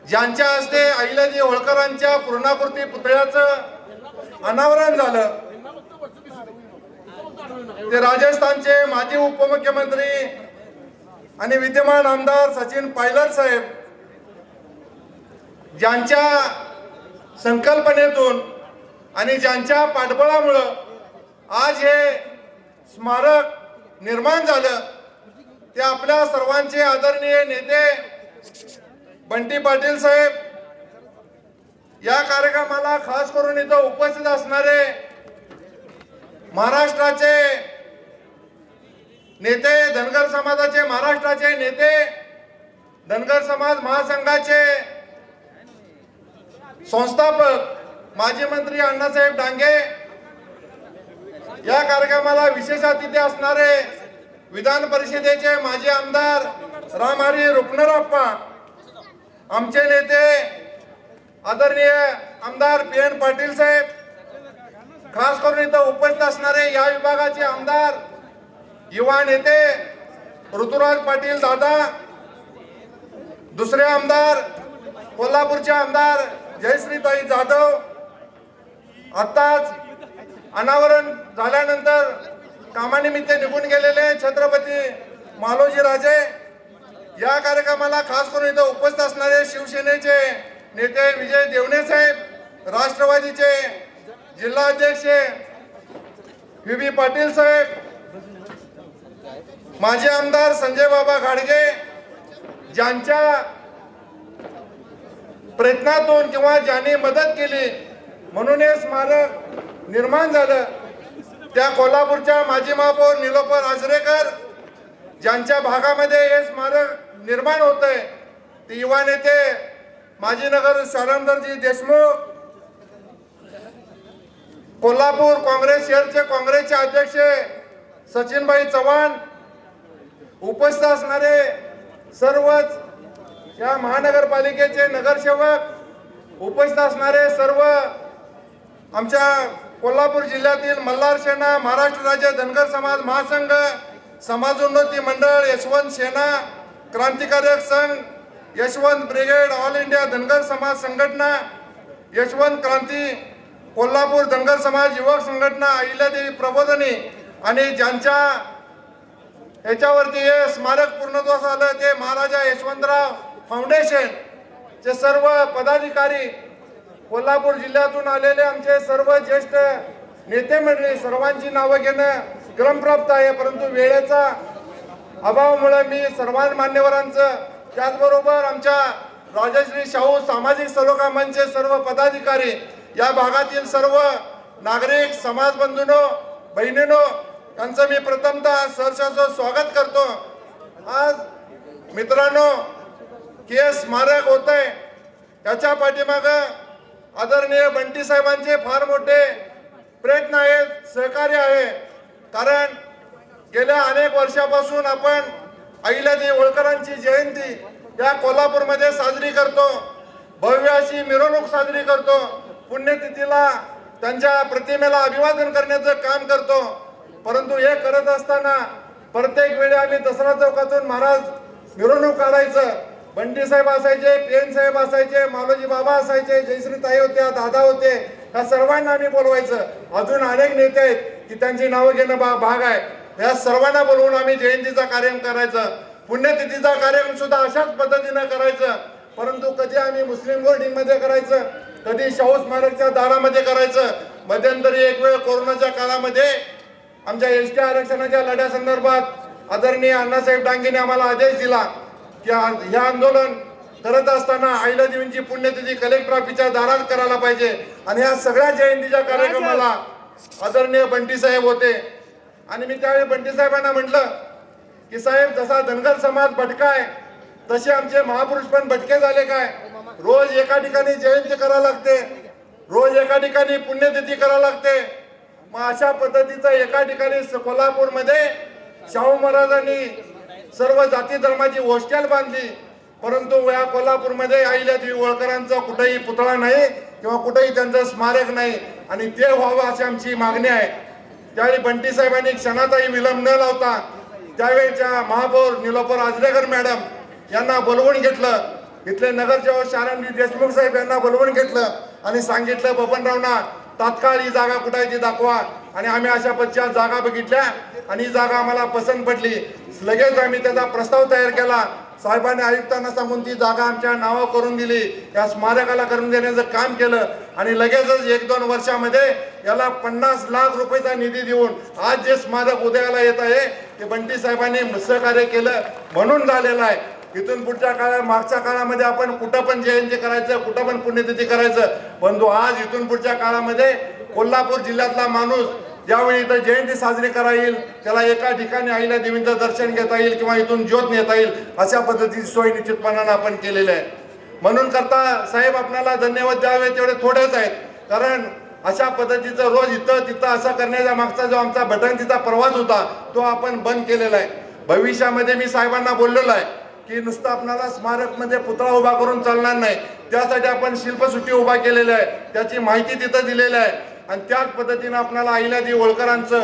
ज्यांच्या हस्ते अहिल्यादेवी होळकरांच्या पूर्णाकृती पुतळ्याचं अनावरण झालं ते राजस्थानचे माजी उपमुख्यमंत्री आणि विद्यमान आमदार सचिन पायलट साहेब, ज्यांच्या संकल्पनेतून आणि ज्यांच्या पाठबळामुळं आज हे स्मारक निर्माण झालं, ते आपल्या सर्वांचे आदरणीय नेते बंटी पाटील साहेब, या कार्यक्रमाला खास करून इथं उपस्थित असणारे महाराष्ट्राचे नेते, धनगर समाजाचे महाराष्ट्राचे नेते, धनगर समाज महासंघाचे संस्थापक माजी मंत्री अण्णासाहेब डांगे, या कार्यक्रमाला विशेष अतिथी असणारे विधान परिषदेचे माजी आमदार रामहरी रुपनरप्पा, आमचे नेते आदरणीय आमदार PN पाटील साहेब, खास करून इथं उपस्थित असणारे या विभागाचे आमदार युवा नेते ऋतुराज पाटील दादा, दुसरे आमदार कोल्हापूरचे आमदार जयश्रीताई जाधव, आताच अनावरण झाल्यानंतर कामानिमित्त निघून गेलेले छत्रपती मालोजी राजे, या कार्यक्रमाला खास करून इथं उपस्थित असणारे शिवसेनेचे नेते विजय देवणे साहेब, राष्ट्रवादीचे जिल्हाध्यक्ष VB पाटील साहेब, माजी आमदार संजय बाबा घाडगे, ज्यांच्या प्रयत्नातून किंवा ज्यांनी मदत केली म्हणून हे स्मारक निर्माण झालं, त्या कोल्हापूरच्या माजी महापौर निलोफर आजरेकर, ज्यांच्या भागामध्ये हे स्मारक निर्माण होतंय, ते युवा नेते माजी नगर शारंदरजी देशमुख, कोल्हापूर काँग्रेस शहरचे काँग्रेसचे अध्यक्ष सचिनभाई चव्हाण, उपस्थित असणारे सर्वच या महानगरपालिकेचे नगरसेवक, उपस्थित असणारे सर्व आमच्या कोल्हापूर जिल्ह्यातील मल्हार सेना, महाराष्ट्र राज्य धनगर समाज महासंघ, समाजोन्नती मंडळ, यशवंत सेना, क्रांतिकारक संघ, Yashwant brigade, all India Dhangar समाज संघटना, यशवंत क्रांती, कोल्हापूर धनगर समाज युवक संघटना, अहिल्यादेवी प्रबोधिनी, आणि ज्यांच्या ह्याच्यावरती हे स्मारक पूर्णत्वास आलं ते महाराजा यशवंतराव फाउंडेशन चे सर्व पदाधिकारी, कोल्हापूर जिल्ह्यातून आलेले आमचे सर्व ज्येष्ठ नेते मंडळी, सर्वांची नावं घेणं क्रमप्राप्त आहे, परंतु वेळेचा अभावामुळे मी सर्व मान्यवरांचं, त्याचबरोबर आमच्या राजश्री शाहू सामाजिक सलोखा मंचचे सर्व पदाधिकारी, या भागातील सर्व नागरिक समाज बंधूंनो बहिणींनो, यांचं मी प्रथमतः सहर्षाचं स्वागत करतो। आज मित्रांनो, हे स्मारक होतंय त्याच्या पाठीमागं आदरणीय बंटी साहेबांचे फार मोठे प्रयत्न आहेत, सहकार्य आहे, कारण गेल्या अनेक वर्षापासून आपण अहिल्यादेवी होळकरांची जयंती या कोल्हापूरमध्ये साजरी करतो, भव्य अशी मिरवणूक साजरी करतो, पुण्यतिथीला त्यांच्या प्रतिमेला अभिवादन करण्याचं काम करतो, परंतु हे करत असताना प्रत्येक वेळी आम्ही दसरा चौकातून महाराज मिरवणूक काढायचं, बंटी साहेब असायचे, PN साहेब असायचे, मालोजी बाबा असायचे, जयश्रीताई होत्या, दादा होते, या सर्वांना आम्ही बोलवायचं, अजून अनेक नेते आहेत की त्यांची नावं घेणं भाग आहे, या सर्वांना बोलवून आम्ही जयंतीचा कार्यक्रम करायचं, पुण्यतिथीचा कार्यक्रम सुद्धा अशाच पद्धतीनं करायचं, परंतु कधी आम्ही मुस्लिम बोर्डिंग मध्ये करायचं, कधी शाहू स्मारकच्या दारामध्ये करायचं, मध्यंतरी एक वेळ कोरोनाच्या काळामध्ये आमच्या ST आरक्षणाच्या लढ्यासंदर्भात आदरणीय अण्णासाहेब डांगेने आम्हाला आदेश दिला की हे आंदोलन करत असताना अहिल्यादेवींची पुण्यतिथी कलेक्टर ऑफिसच्या दारात करायला पाहिजे, आणि या सगळ्या जयंतीच्या कार्यक्रमाला आदरणीय बंटी साहेब होते, आणि मी त्यावेळी बंटी साहेबांना म्हटलं की साहेब, जसा धनगर समाज भटकाय तसे आमचे महापुरुष पण भटके झाले काय, रोज एका ठिकाणी जयंती करायला लागते, रोज एका ठिकाणी पुण्यतिथी करायला लागते, मग अशा पद्धतीचं एका ठिकाणी कोल्हापूरमध्ये शाहू महाराजांनी सर्व जाती धर्माची हॉस्टेल बांधली, परंतु या कोल्हापूरमध्ये अहिल्यादेवी होळकरांचा कुठेही पुतळा नाही किंवा कुठेही त्यांचं स्मारक नाही, आणि ते व्हावं अशी आमची मागणी आहे। त्यावेळी बंटी साहेबांनी क्षणाचाही विलंब न लावता त्यावेळेच्या महापौर निलोफर आजरेकर मॅडम यांना बोलवून घेतलं, इथले नगरसेवक शारंगी देशमुख साहेब यांना बोलवून घेतलं आणि सांगितलं बबनरावना तात्काळ ही जागा कुठायची दाखवा आणि आम्ही अशा पद्धतीच्या जागा बघितल्या आणि ही जागा आम्हाला पसंत पडली। लगेच आम्ही त्याचा प्रस्ताव तयार केला। साहेबांनी आयुक्तांना सांगून ती जागा आमच्या नावावर करून दिली, या स्मारकाला करून देण्याचं काम केलं आणि लगेचच 1-2 वर्षामध्ये याला 50 लाख रुपयाचा निधी देऊन आज जे स्मारक उदयाला येत आहे ते बंटी साहेबांनी सहकार्य केलं म्हणून झालेलं आहे। इथून पुढच्या काळात मागच्या काळामध्ये आपण कुठं पण जयंती करायचं, कुठं पण पुण्यतिथी करायचं, परंतु आज इथून पुढच्या काळामध्ये कोल्हापूर जिल्ह्यातला माणूस ज्यावेळी इथं जयंती साजरी करा येईल त्याला एका ठिकाणी आईला देवींचं दर्शन घेता येईल किंवा इथून ज्योत नेता येईल अशा पद्धतीची सोय निश्चितपणाने आपण केलेली आहे। म्हणून करता साहेब आपल्याला धन्यवाद द्यावे तेवढे थोडेच आहेत, कारण अशा पद्धतीचं रोज इथं तिथं असं करण्याचा मागचा जो आमचा भटकंतीचा प्रवास होता तो आपण बंद केलेला आहे। भविष्यामध्ये मी साहेबांना बोललेलो आहे की नुसतं आपल्याला स्मारक म्हणजे पुतळा उभा करून चालणार नाही, त्यासाठी आपण शिल्पसृष्टी उभा केलेली आहे, त्याची माहिती तिथं दिलेली आहे आणि त्याच पद्धतीने आपल्याला अहिल्यादेवी होळकरांचं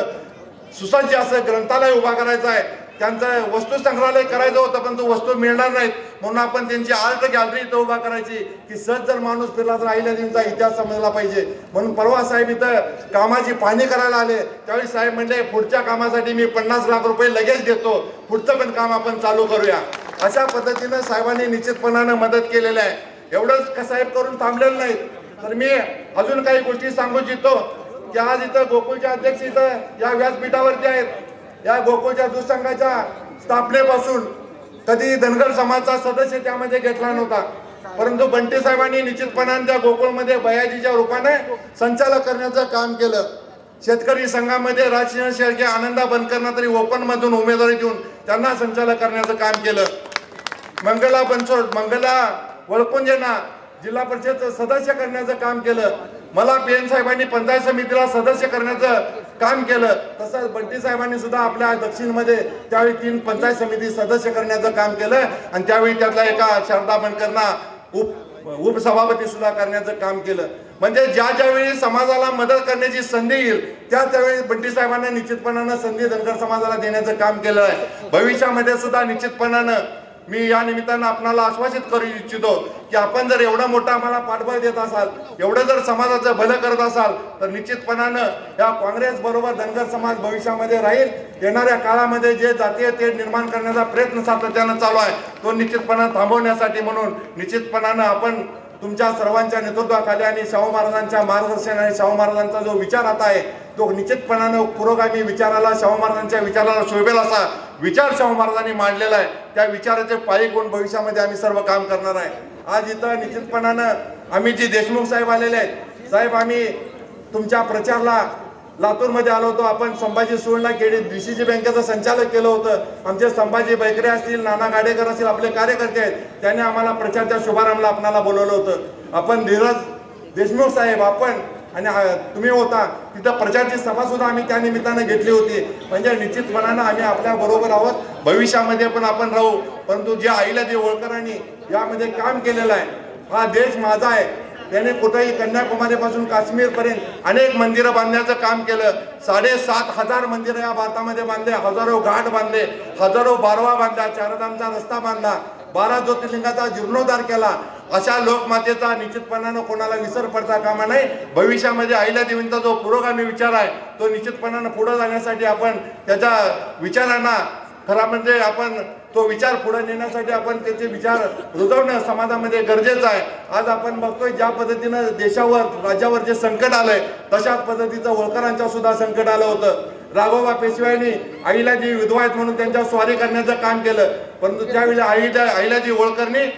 सुसज्ज असं ग्रंथालय उभा करायचं आहे। त्यांचं वस्तू संग्रहालय करायचं होतं पण तो वस्तू मिळणार नाहीत म्हणून आपण त्यांची आर्ट गॅलरी इथं उभा करायची की सहज जर माणूस फिरला तर अहिल्यादेवींचा इतिहास समजला पाहिजे। म्हणून परवा साहेब इथं कामाची पाहणी करायला आले त्यावेळी साहेब म्हणले पुढच्या कामासाठी मी 50 लाख रुपये लगेच देतो, पुढचं पण काम आपण चालू करूया। अशा पद्धतीने साहेबांनी निश्चितपणाने मदत केलेली आहे। एवढंच का साहेब करून थांबलेलं नाही तर मी अजून काही गोष्टी सांगू इच्छितो की आज इथं गोकुळचे अध्यक्ष इथं या व्यासपीठावरती आहेत। या गोकुळच्या दूध संघाच्या स्थापनेपासून कधी धनगर समाजाचा सदस्य त्यामध्ये घेतला नव्हता, परंतु बंटी साहेबांनी निश्चितपणाने त्या गोकुळमध्ये बयाजीच्या रूपाने संचालक करण्याचं काम केलं। शेतकरी संघामध्ये राजसिंह शेळके आनंदा बनकरना तरी ओपन मधून उमेदवारी देऊन त्यांना संचालक करण्याचं काम केलं। मंगला बनसोड मंगला वळकुंजेंना जिल्हा परिषद सदस्य करण्याचं काम केलं। मला पीएन साहेबांनी पंचायत समितीला सदस्य करण्याचं काम केलं। तसंच बंटी साहेबांनी सुद्धा आपल्या दक्षिणमध्ये त्यावेळी 3 पंचायत समिती सदस्य करण्याचं काम केलं आणि त्यावेळी त्यातला एका शारदा बनकरना उपसभापती सुद्धा करण्याचं काम केलं। म्हणजे ज्यावेळी समाजाला मदत करण्याची संधी येईल त्यावेळी बंटी साहेबांनी निश्चितपणाने संधी धनगर समाजाला देण्याचं काम केलं आहे। भविष्यामध्ये सुद्धा निश्चितपणाने मी या निमित्तानं आपल्याला आश्वासित करू इच्छितो की आपण जर एवढा मोठा आम्हाला पाठबळ देत असाल, एवढं जर समाजाचं भलं करत असाल तर निश्चितपणानं या काँग्रेस बरोबर धनगर समाज भविष्यामध्ये राहील। येणाऱ्या काळामध्ये जे जातीय तेढ निर्माण करण्याचा प्रयत्न सातत्यानं चालू आहे तो निश्चितपणानं थांबवण्यासाठी म्हणून निश्चितपणानं आपण तुमच्या सर्वांच्या नेतृत्वाखाली आणि शाहू महाराजांच्या मार्गदर्शन आणि शाहू महाराजांचा जो विचार आता आहे तो निश्चितपणानं पुरोगामी विचाराला शाहू महाराजांच्या विचाराला शोभेल असा विचार शाहू महाराजांनी मांडलेला आहे। त्या विचाराचे पायी कोण भविष्यामध्ये आम्ही सर्व काम करणार आहे। आज इथं निश्चितपणानं आम्ही जी देशमुख साहेब आलेले आहेत, साहेब आम्ही तुमच्या प्रचारला लातूरमध्ये आलो होतो, आपण संभाजी सुवर्ण केडी DCC बँकेचं संचालक केलं होतं। आमचे संभाजी बैकरे असतील, नाना गाडेकर असतील, आपले कार्यकर्ते आहेत, त्यांनी आम्हाला प्रचारच्या शुभारंभाला आपल्याला बोलवलं होतं। आपण धीरज देशमुख साहेब आपण आणि तुम्ही होता तिथं प्रचारची सभा सुद्धा आम्ही त्या निमित्तानं घेतली होती। म्हणजे निश्चितपणानं आम्ही आपल्या बरोबर आहोत, भविष्यामध्ये पण आपण राहू। परंतु जे अहिल्यादेवी होळकरांनी यामध्ये काम केलेलं आहे, हा देश माझा आहे, त्याने कुठेही कन्याकुमारी पासून काश्मीर पर्यंत अनेक मंदिरं बांधण्याचं काम केलं। 7,500 मंदिरं या भारतामध्ये बांधले, हजारो घाट बांधले, हजारो बारवा बांधला, चारधामचा रस्ता बांधला, 12 ज्योतिर्लिंगाचा जीर्णोद्धार केला। अशा लोकमातेचा निश्चितपणानं कोणाला विसर पडता कामा नाही। भविष्यामध्ये अहिल्यादेवींचा जो पुरोगामी विचार आहे तो निश्चितपणानं पुढे जाण्यासाठी आपण त्याच्या विचारांना खरा म्हणजे आपण तो विचार पुढे नेण्यासाठी आपण त्याचे विचार रुजवणं समाजामध्ये गरजेचं आहे। आज आपण बघतोय ज्या पद्धतीनं देशावर राज्यावर जे संकट आलंय तशाच पद्धतीचं होळकरांच्या सुद्धा संकट आलं होतं। राघोबा पेशव्यांनी अहिल्यादेवी विधवा आहेत म्हणून त्यांच्या स्वारी करण्याचं काम केलं, परंतु त्यावेळी अहिल्यादेवी होळकरनी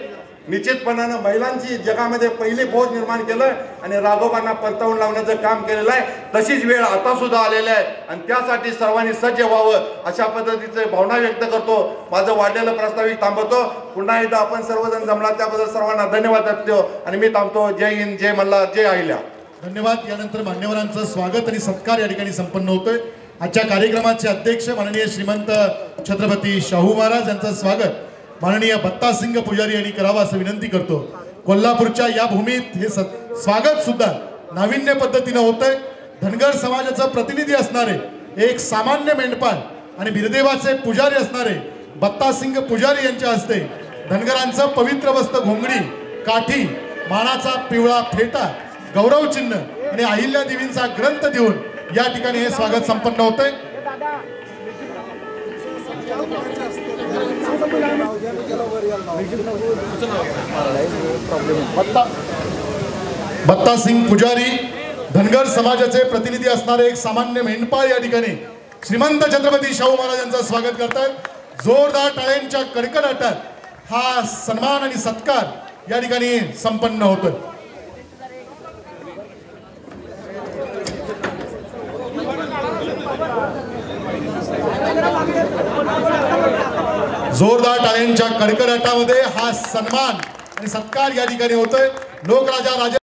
निश्चितपणानं महिलांची जगामध्ये पहिली फौज निर्माण केलं आणि राघोबांना परतावून लावण्याचं काम केलेलं आहे। तशीच वेळ आता सुद्धा आलेली आहे आणि त्यासाठी सर्वांनी सज्ज व्हावं अशा पद्धतीचे भावना व्यक्त करतो। माझं वाढलेलं प्रस्तावित थांबवतो। पुन्हा एकदा आपण सर्वजण जमला त्याबद्दल सर्वांना धन्यवाद देतो आणि मी थांबतो। जय हिंद, जय मल्हार, जय अहिल्या। धन्यवाद। यानंतर मान्यवरांचं स्वागत आणि सत्कार या ठिकाणी संपन्न होतोय। आजच्या कार्यक्रमाचे अध्यक्ष माननीय श्रीमंत छत्रपती शाहू महाराज यांचं स्वागत माननीय बत्तासिंग पुजारी यांनी करावं असं विनंती करतो। कोल्हापूरच्या या भूमीत हे स्वागत सुद्धा नाविन्य पद्धतीने होतंय। धनगर समाजाचं प्रतिनिधी असणारे एक सामान्य मेंढपाळ आणि बिरदेवाचे पुजारी असणारे बत्तासिंग पुजारी यांच्या हस्ते धनगरांचं पवित्र वस्त्र घोंगडी, काठी, मानाचा पिवळा फेटा, गौरव चिन्ह आणि अहिल्या देवींचा ग्रंथ देऊन या ठिकाणी हे स्वागत संपन्न होतंय। बत्ता सिंग पुजारी धनगर समाजाचे प्रतिनिधी असणारे एक सामान्य मेंढपाळ या ठिकाणी श्रीमंत छत्रपती शाहू महाराज यांचं स्वागत करतात। जोरदार टाळ्यांच्या कडकडाटात हा सन्मान आणि सत्कार या ठिकाणी संपन्न होतोय। जोरदार टाळ्यांच्या कडकडाटामध्ये हा सन्मान आणि सत्कार या ठिकाणी होतोय। लोकराजा राजा